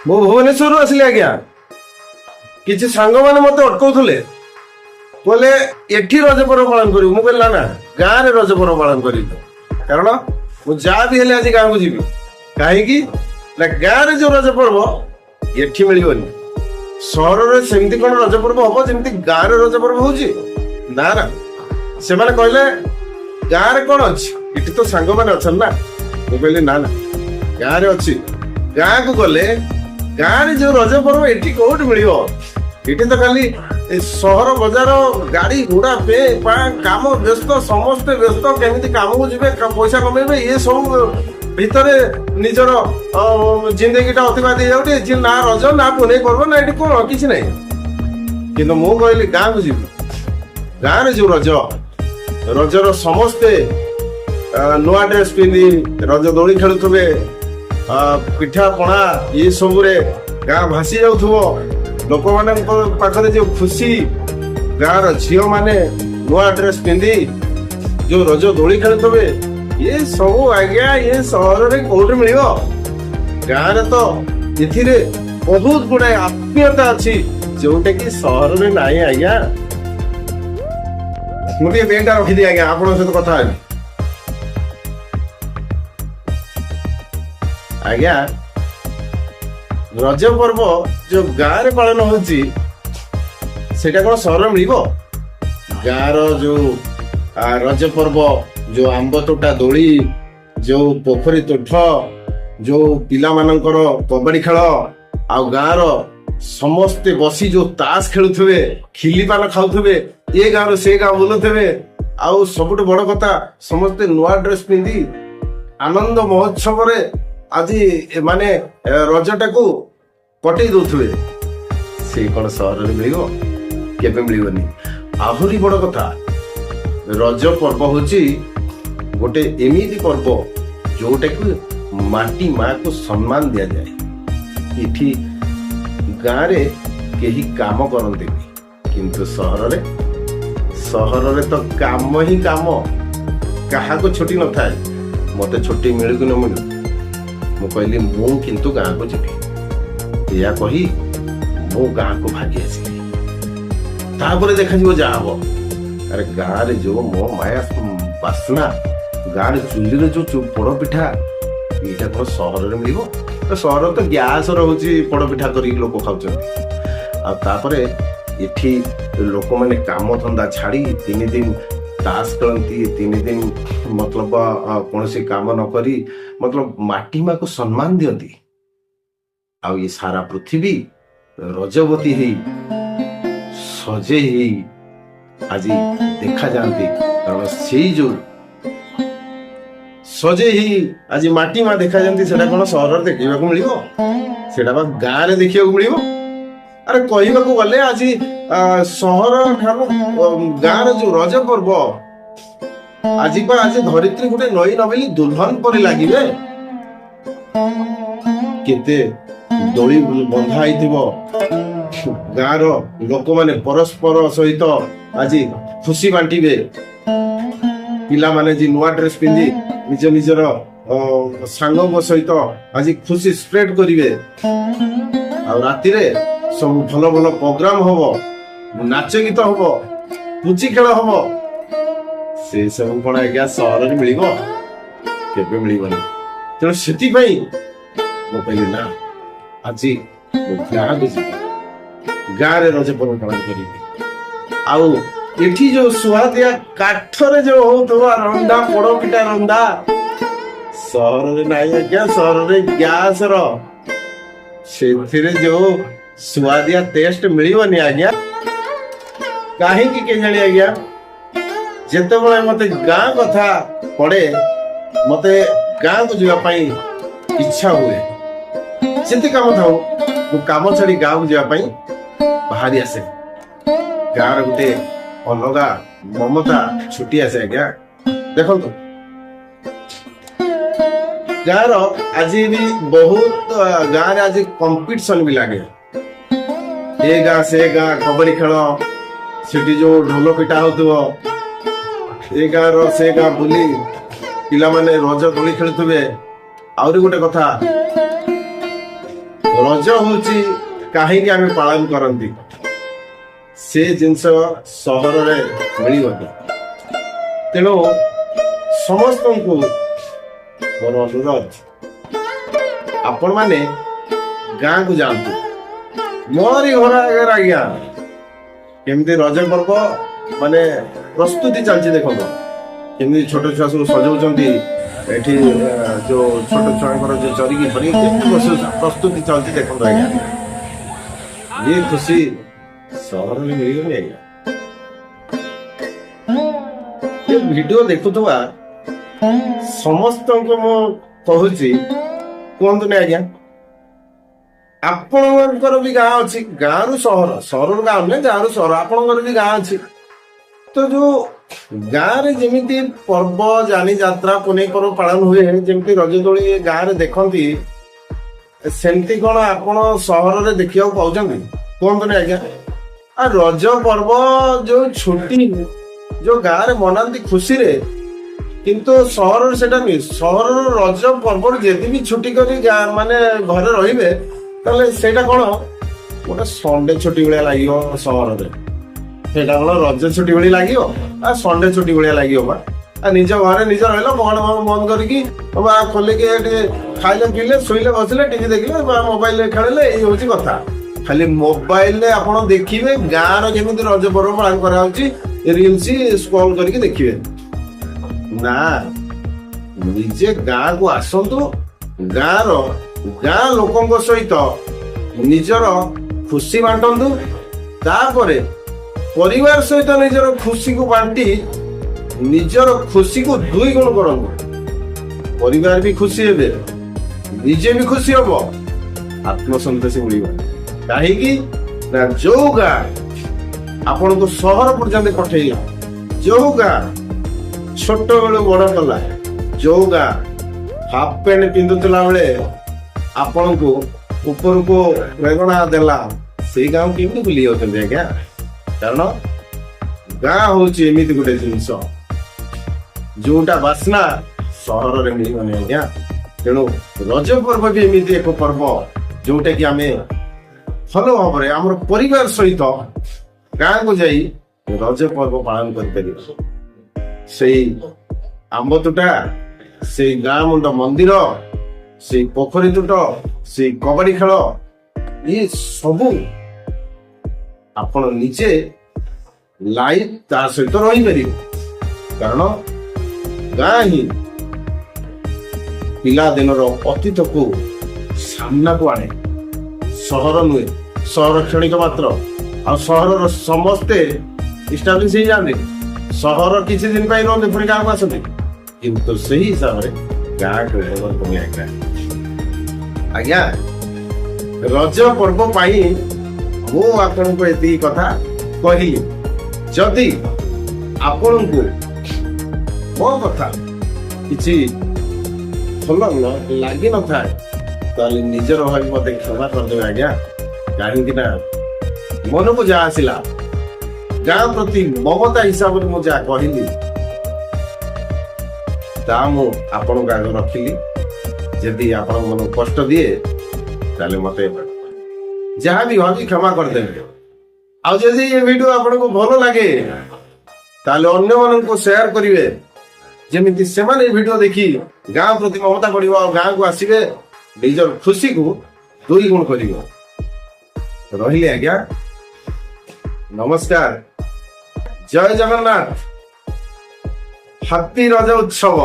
ମୁଁ ଭୁବନେଶ୍ୱରରୁ ଆସିଲି ଆଜ୍ଞା। କିଛି ସାଙ୍ଗମାନେ ମତେ ଅଟକଉଥିଲେ, କହିଲେ ଏଠି ରଜ ପର୍ବ ପାଳନ କରିବୁ। ମୁଁ କହିଲି ନା, ଗାଁରେ ରଜ ପର୍ବ ପାଳନ କରିବି। କାରଣ ମୁଁ ଯାହା ବି ହେଲେ ଆଜି ଗାଁକୁ ଯିବି। କାହିଁକି ନା ଗାଁରେ ଯୋଉ ରଜ ପର୍ବ ଏଠି ମିଳିବନି। ସହରରେ ସେମିତି କଣ ରଜ ପର୍ବ ହବ ଯେମିତି ଗାଁରେ ରଜ ପର୍ବ ହଉଛି? ନା ନା, ସେମାନେ କହିଲେ ଗାଁରେ କଣ ଅଛି, ଏଠି ତ ସାଙ୍ଗମାନେ ଅଛନ୍ତି ନା। ମୁଁ କହିଲି ନା, ଗାଁରେ ଅଛି। ଗାଁକୁ ଗଲେ ଗାଁରେ ଯୋଉ ରଜ ପର୍ବ ଏଠି କୋଉଠି ମିଳିବ? ଏଠି ତ ଖାଲି ସହର ବଜାର ଗାଡି ଘୋଡା ପେ କାମ ବ୍ୟସ୍ତ, ସମସ୍ତେ ବ୍ୟସ୍ତ, କେମିତି କାମକୁ ଯିବେ, ପଇସା କମେଇବେ, ଇଏ ସବୁ ଭିତରେ ନିଜର ଜିନ୍ଦଗିଟା ଅତିବାହିତ ହେଇଯାଉଛି। ନା ରଜ, ନା ପୁନେଇ ପର୍ବ, ନା ଏଠି କଣ କିଛି ନାହିଁ। କିନ୍ତୁ ମୁଁ କହିଲି ଗାଁକୁ ଯିବି। ଗାଁରେ ଯୋଉ ରଜର ସମସ୍ତେ ନୂଆ ଡ୍ରେସ ପିନ୍ଧି ରଜ ଦୋଳି ଖେଳୁଥିବେ, ପିଠା ପଣା ଇଏ ସବୁରେ ଗାଁ ଭାସି ଯାଉଥିବ। ଲୋକମାନଙ୍କ ପାଖରେ ଯୋଉ ଖୁସି, ଗାଁର ଝିଅ ମାନେ ନୂଆ ଡ୍ରେସ ପିନ୍ଧି ଯୋଉ ରଜ ଦୋଳି ଖେଳୁଥିବେ, ଇଏ ସବୁ ଆଜ୍ଞା ଇଏ ସହରରେ କୋଉଠି ମିଳିବ? ଗାଁରେ ତ ଏଥିରେ ବହୁତ ଗୁଡାଏ ଆତ୍ମୀୟତା ଅଛି, ଯୋଉଟା କି ସହରରେ ନାହିଁ ଆଜ୍ଞା। ମୁଁ ଟିକେ ବେଗଟା ରଖିଦିଏ ଆଜ୍ଞା, ଆପଣଙ୍କ ସହିତ କଥା ହେବି। ଆଜ୍ଞା, ରଜ ପର୍ବ ଯୋଉ ଗାଁରେ ପାଳନ ହଉଛି ସେଇଟା କଣ ସହରରେ ମିଳିବ? ଗାଁର ଯୋଉ ରଜ ପର୍ବ, ଯୋଉ ଆମ୍ବ ତୋଟା ଦୋଳି, ଯୋଉ ପୋଖରୀ ତୁଠ, ଯୋଉ ପିଲାମାନଙ୍କର କବାଡି ଖେଳ, ଆଉ ଗାଁର ସମସ୍ତେ ବସି ଯୋଉ ତାସ ଖେଳୁଥିବେ, ଖିଲି ପାନ ଖାଉଥିବେ, ଏ ଗାଁରୁ ସେ ଗାଁ ବୁଲୁଥିବେ, ଆଉ ସବୁଠୁ ବଡ କଥା ସମସ୍ତେ ନୂଆ ଡ୍ରେସ ପିନ୍ଧି ଆନନ୍ଦ ମହୋତ୍ସବରେ ଆଜି ମାନେ ରଜଟାକୁ କଟେଇ ଦଉଥିବେ। ସେ କଣ ସହରରେ ମିଳିବ? କେବେ ମିଳିବନି। ଆହୁରି ବଡ କଥା, ରଜ ପର୍ବ ହଉଛି ଗୋଟେ ଏମିତି ପର୍ବ ଯୋଉଟାକୁ ମାଟି ମାକୁ ସମ୍ମାନ ଦିଆଯାଏ। ଏଠି ଗାଁରେ କେହି କାମ କରନ୍ତିନି, କିନ୍ତୁ ସହରରେ ତ କାମ ହିଁ କାମ। କାହାକୁ ଛୁଟି ନଥାଏ। ମତେ ଛୁଟି ମିଳୁ କି ନ ମିଳୁ, ମୁଁ କହିଲି ମୁଁ କିନ୍ତୁ ଗାଁକୁ ଯିବି। ଏଇଆ କହି ମୁଁ ଗାଁକୁ ଭାଗି ଆସିଲି। ତାପରେ ଦେଖାଯିବ ଯାହା ହବ। ଆରେ ଗାଁରେ ଯୋଉ ମୋ ମାୟା ବାସ୍ନା, ଗାଁରେ ଚୁଲିରେ ଯୋଉ ପୋଡ ପିଠା, ଏଇଟା କଣ ସହରରେ ମିଳିବ? ସହରରେ ତ ଗ୍ୟାସ ରହୁଛି, ପୋଡ ପିଠା କରିକି ଲୋକ ଖାଉଛନ୍ତି। ଆଉ ତାପରେ ଏଠି ଲୋକମାନେ କାମ ଧନ୍ଦା ଛାଡି 3 ଦିନ ତାସ ଖେଳନ୍ତି, 3 ଦିନ ମତଲବ କୌଣସି କାମ ନ କରି ମତଲବ ମାଟି ମାକୁ ସମ୍ମାନ ଦିଅନ୍ତି। ଆଉ ଏ ସାରା ପୃଥିବୀ ରଜବତୀ ହେଇ ସଜେଇ ହେଇ ଆଜି ଦେଖାଯାଆନ୍ତି। କାରଣ ସେଇ ଯୋଉ ସଜେଇ ହେଇ ଆଜି ମାଟି ମା ଦେଖାଯାଆନ୍ତି, ସେଟା କଣ ସହରରେ ଦେଖିବାକୁ ମିଳିବ? ସେଟା ବା ଗାଁରେ ଦେଖିବାକୁ ମିଳିବ। ଆରେ କହିବାକୁ ଗଲେ ଆଜି ସହର ଠାରୁ ଗାଁର ଯୋଉ ରଜ ପର୍ବ, ଆଜି ଧରିତ୍ରୀ ଗୋଟେ ନଈ ନବେଲି ଦୁଲ୍ହନ ପରି ଲାଗିବେ। କେତେ ଦୋଳି ବନ୍ଧା ହେଇଥିବ, ଗାଁର ଲୋକମାନେ ପରସ୍ପର ସହିତ ଆଜି ଖୁସି ବାଣ୍ଟିବେ। ପିଲାମାନେ ଆଜି ନୂଆ ଡ୍ରେସ ପିନ୍ଧି ନିଜ ନିଜର ସାଙ୍ଗଙ୍କ ସହିତ ଆଜି ଖୁସି ସ୍ପ୍ରେଡ କରିବେ। ଆଉ ରାତିରେ ସବୁ ଭଲ ଭଲ ପ୍ରୋଗ୍ରାମ ହବ, ନାଚ ଗୀତ ହବ, ପୁଚି ଖେଳ ହବ। ସେ ସବୁ କଣ ଆଜ୍ଞା ସହରରେ ମିଳିବ? କେବେ ମିଳିବନି। ତେଣୁ ସେଥିପାଇଁ ମୁଁ କହିଲି ନା, ଆଜି ମୁଁ ଗାଁକୁ ଯିବି, ଗାଁରେ ରଜ ପର୍ବ ପାଳନ କରିବି। ଆଉ ଏଠି ଯୋଉ ସୁଆଦିଆ କାଠରେ ଯୋଉ ହଉଥିବ ରନ୍ଧା ପୋଡ ପିଠା ରନ୍ଧା, ସହରରେ ନାହିଁ ଆଜ୍ଞା। ସହରରେ ଗ୍ୟାସ ର ସେଥିରେ ଯୋଉ ସୁଆଦିଆ ଟେଷ୍ଟ ମିଳିବନି ଆଜ୍ଞା। କାହିଁକି କେଜାଣି ଆଜ୍ଞା, ଯେତେବେଳେ ମତେ ଗାଁ କଥା ପଡେ, ମତେ ଗାଁକୁ ଯିବା ପାଇଁ ଇଚ୍ଛା ହୁଏ। ଯେତେ କାମ ଥାଉ, ମୁଁ କାମ ଛାଡି ଗାଁକୁ ଯିବା ପାଇଁ ବାହାରି ଆସେ। ଗାଁର ଗୋଟେ ଅଲଗା ମମତା ଛୁଟି ଆସେ ଆଜ୍ଞା। ଦେଖନ୍ତୁ, ଗାଁର ଆଜି ବି ବହୁତ ଗାଁରେ ଆଜି କମ୍ପିଟିସନ ବି ଲାଗେ। ଏ ଗାଁ ସେ ଗାଁ କବାଡି ଖେଳ, ସେଠି ଯୋଉ ଢୋଲ ପିଟା ହଉଥିବ, ଏ ଗାଁର ସେ ଗାଁ ବୁଲି ପିଲାମାନେ ରଜ ଦୋଳି ଖେଳୁଥିବେ। ଆହୁରି ଗୋଟେ କଥା, ରଜ ହଉଛି କାହିଁକି ଆମେ ପାଳନ କରନ୍ତି ସେ ଜିନିଷ ସହରରେ ମିଳିବନି। ତେଣୁ ସମସ୍ତଙ୍କୁ ମୋର ଅନୁରୋଧ, ଆପଣମାନେ ଗାଁକୁ ଯାଆନ୍ତୁ। ମୋରି ଘର ଆଗରେ ଆଜ୍ଞା କେମିତି ରଜ ପର୍ବ ମାନେ ପ୍ରସ୍ତୁତି ଚାଲିଛି ଦେଖନ୍ତୁ। କେମିତି ଛୋଟ ଛୁଆ ସବୁ ସଜଉଛନ୍ତି, ଏଠି ଯୋଉ ଛୋଟ ଛୁଆଙ୍କର ଯୋଉ ଚରିକି ପରି କେମିତି ପ୍ରସ୍ତୁତି ଚାଲିଛି ଦେଖନ୍ତୁ ଆଜ୍ଞା। ଇଏ ଖୁସି ସହରରେ ମିଳିବନି ଆଜ୍ଞା। ଏ ଭିଡିଓ ଦେଖୁଥିବା ସମସ୍ତଙ୍କୁ ମୁଁ କହୁଛି, କୁହନ୍ତୁନି ଆଜ୍ଞା, ଆପଣଙ୍କର ବି ଗାଁ ଅଛି, ଗାଁରୁ ସହର, ସହରରୁ ଗାଁ ନୁହେଁ, ଗାଁରୁ ସହର, ଆପଣଙ୍କର ବି ଗାଁ ଅଛି। ତ ଯୋଉ ଗାଁରେ ଯେମିତି ପର୍ବ ଜାନି ଯାତ୍ରା ପୁନେଇ ପର୍ବ ପାଳନ ହୁଏ, ଯେମିତି ରଜ ଦୋଳି ଗାଁରେ ଦେଖନ୍ତି, ସେମିତି କଣ ଆପଣ ସହରରେ ଦେଖିବାକୁ ପାଉଛନ୍ତି? କୁହନ୍ତୁନି ଆଜ୍ଞା। ଆଉ ରଜ ପର୍ବ ଯୋଉ ଛୁଟି ଯୋଉ ଗାଁରେ ମନାନ୍ତି ଖୁସିରେ, କିନ୍ତୁ ସହରରେ ସେଟା ନୁହେଁ। ସହରର ରଜ ପର୍ବରୁ ଯଦି ବି ଛୁଟି କରି ମାନେ ଘରେ ରହିବେ, ତାହେଲେ ସେଇଟା କଣ ଗୋଟେ ସଣ୍ଡେ ଛୁଟି ଭଳିଆ ଲାଗିବ ସହରରେ। ସେଇଟା କଣ ରଜ ଛୁଟି ଭଳି ଲାଗିବ? ଆଉ ସଣ୍ଡେ ଛୁଟି ଭଳିଆ ଲାଗିବ ବା। ଆଉ ନିଜ ଘରେ ନିଜ ରହିଲ, ବନ୍ଦ କରିକି ଖୋଲିକି ଟିକେ ଖାଇଲେ ପିଇଲେ ଶୋଇଲେ ବସିଲେ ଟିଭି ଦେଖିଲେ ବା ମୋବାଇଲରେ ଖେଳିଲେ, ଏଇ ହଉଛି କଥା। ଖାଲି ମୋବାଇଲରେ ଆପଣ ଦେଖିବେ ଗାଁର କେମିତି ରଜ ପର୍ବ ପାଳନ କରାହଉଛି, ରିଲ୍ସ ସ୍କ୍ରୋଲ କରିକି ଦେଖିବେ। ନା, ନିଜେ ଗାଁକୁ ଆସନ୍ତୁ, ଗାଁ ଲୋକଙ୍କ ସହିତ ନିଜର ଖୁସି ବାଣ୍ଟନ୍ତୁ, ତାପରେ ପରିବାର ସହିତ ନିଜର ଖୁସିକୁ ବାଣ୍ଟି ନିଜର ଖୁସିକୁ 2 ଗୁଣ କରନ୍ତୁ। ପରିବାର ବି ଖୁସି ହେବେ, ନିଜେ ବି ଖୁସି ହବ, ଆତ୍ମସନ୍ତୋଷ ମିଳିବ। କାହିଁକି ନା ଯୋଉ ଗାଁ ଆପଣଙ୍କୁ ସହର ପର୍ଯ୍ୟନ୍ତ ପଠେଇଲା, ଯୋଉ ଗାଁ ଛୋଟ ବେଳୁ ବଡ କଲା, ଯୋଉ ଗାଁ ହାଫ ପ୍ୟାଣ୍ଟ ପିନ୍ଧୁଥିଲା ବେଳେ ଆପଣଙ୍କୁ ଉପରକୁ ପ୍ରେରଣା ଦେଲା, ସେଇ ଗାଁ କେମିତି ଭୁଲି ଯାଉଛନ୍ତି ଆଜ୍ଞା? କାରଣ ଗାଁ ହଉଛି ଏମିତି ଗୋଟେ ଜିନିଷ ଯୋଉଟା ବାସ୍ନା ସହରରେ ମିଳିବନି ଆଜ୍ଞା। ତେଣୁ ରଜ ପର୍ବ ବି ଏମିତି ଏକ ପର୍ବ ଯୋଉଟା କି ଆମେ ଭଲ ଭାବରେ ଆମର ପରିବାର ସହିତ ଗାଁକୁ ଯାଇ ରଜ ପର୍ବ ପାଳନ କରିପାରିବା। ସେଇ ଆମ୍ବ ତୁଟା, ସେଇ ଗାଁ ମୁଣ୍ଡ ମନ୍ଦିର, ସେଇ ପୋଖରୀ ତୁଟ, ସେଇ କବାଡି ଖେଳ, ଇଏ ସବୁ ଆପଣ ନିଜେ ଲାଇଭ ତା ସହିତ ରହିପାରିବେ। କାରଣ ଗାଁ ହିଁ ପିଲାଦିନର ଅତୀତକୁ ସାମ୍ନାକୁ ଆଣେ, ସହର ନୁହେଁ। ସହର କ୍ଷଣିକ ମାତ୍ର, ଆଉ ସହରର ସମସ୍ତେ ଇଷ୍ଟାବ୍ଲିଶ ହେଇଯାଆନ୍ତି, ସହର କିଛି ଦିନ ପାଇଁ ରୁହନ୍ତି, ପୁଣି ଗାଁକୁ ଆସନ୍ତି। କିନ୍ତୁ ସେହି ହିସାବରେ ଗାଁକୁ ଆଜ୍ଞା ରଜ ପର୍ବ ପାଇଁ ମୁଁ ଆପଣଙ୍କୁ ଏତିକି କଥା କହିଲି। ଯଦି ଆପଣଙ୍କୁ ମୋ କଥା କିଛି ଭଲ ଲାଗିନଥାଏ, ତାହେଲେ ନିଜର ଭାବି ମତେ କ୍ଷମା କରିଦେବେ ଆଜ୍ଞା। କାହିଁକି ନା ମନକୁ ଯାହା ଆସିଲା, ଗାଁ ପ୍ରତି ମମତା ହିସାବରେ ମୁଁ ଯାହା କହିଲି, ତାହା ମୁଁ ଆପଣଙ୍କ ଆଗ ରଖିଲି। ଯଦି ଆପଣଙ୍କ ମନକୁ କଷ୍ଟ ଦିଏ, ତାହେଲେ ମତେ ଯାହା ବି ଭାବି କ୍ଷମା କରିଦେବେ। ଆଉ ଯଦି ଏ ଭିଡିଓ ଆପଣଙ୍କୁ ଭଲ ଲାଗେ, ତାହେଲେ ଅନ୍ୟମାନଙ୍କୁ ସେୟାର କରିବେ, ଯେମିତି ସେମାନେ ଏ ଭିଡିଓ ଦେଖି ଗାଁ ପ୍ରତି ମମତା ବଢିବ, ଆଉ ଗାଁକୁ ଆସିବେ, ନିଜର ଖୁସିକୁ 2 ଗୁଣ କରିବ। ରହିଲି ଆଜ୍ଞା, ନମସ୍କାର, ଜୟ ଜଗନ୍ନାଥ, ହାପି ରଜ ଉତ୍ସବ।